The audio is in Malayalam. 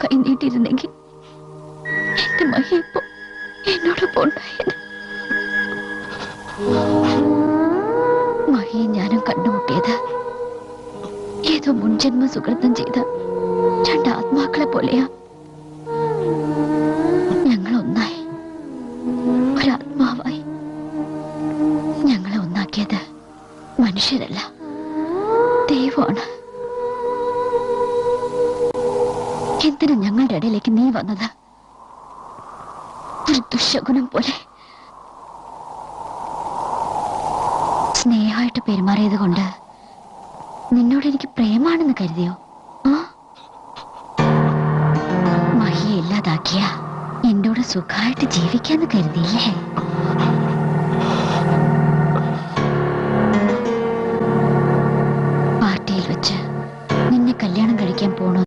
കൈ നീട്ടിയിരുന്നെങ്കിൽ എന്റെ മഹി ഇപ്പോ എന്നോടൊപ്പം ഉണ്ടായത്. മഹിയെ ഞാനും കണ്ടുമുട്ടിയത് ഏതോ മുൻജന്മ സുഹൃത്തം ചെയ്ത രണ്ട് ആത്മാക്കളെ പോലെയാ. ഞങ്ങൾ ഒന്നായി, ഒരാത്മാവായി. ഞങ്ങളെ ഒന്നാക്കിയത് മനുഷ്യരല്ല, ദൈവമാണ്. എന്തിനാ ഞങ്ങളുടെ ഇടയിലേക്ക് നീ വന്നത്? ഒരു ദുശകുനം പോലെ. സ്നേഹമായിട്ട് പെരുമാറിയത് കൊണ്ട് നിന്നോട് എനിക്ക് പ്രേമാണെന്ന് കരുതിയോ? മഹിയെ ഇല്ലാതാക്കിയ എന്നോട് സുഖമായിട്ട് ജീവിക്കാന്ന് കരുതിയില്ലേ?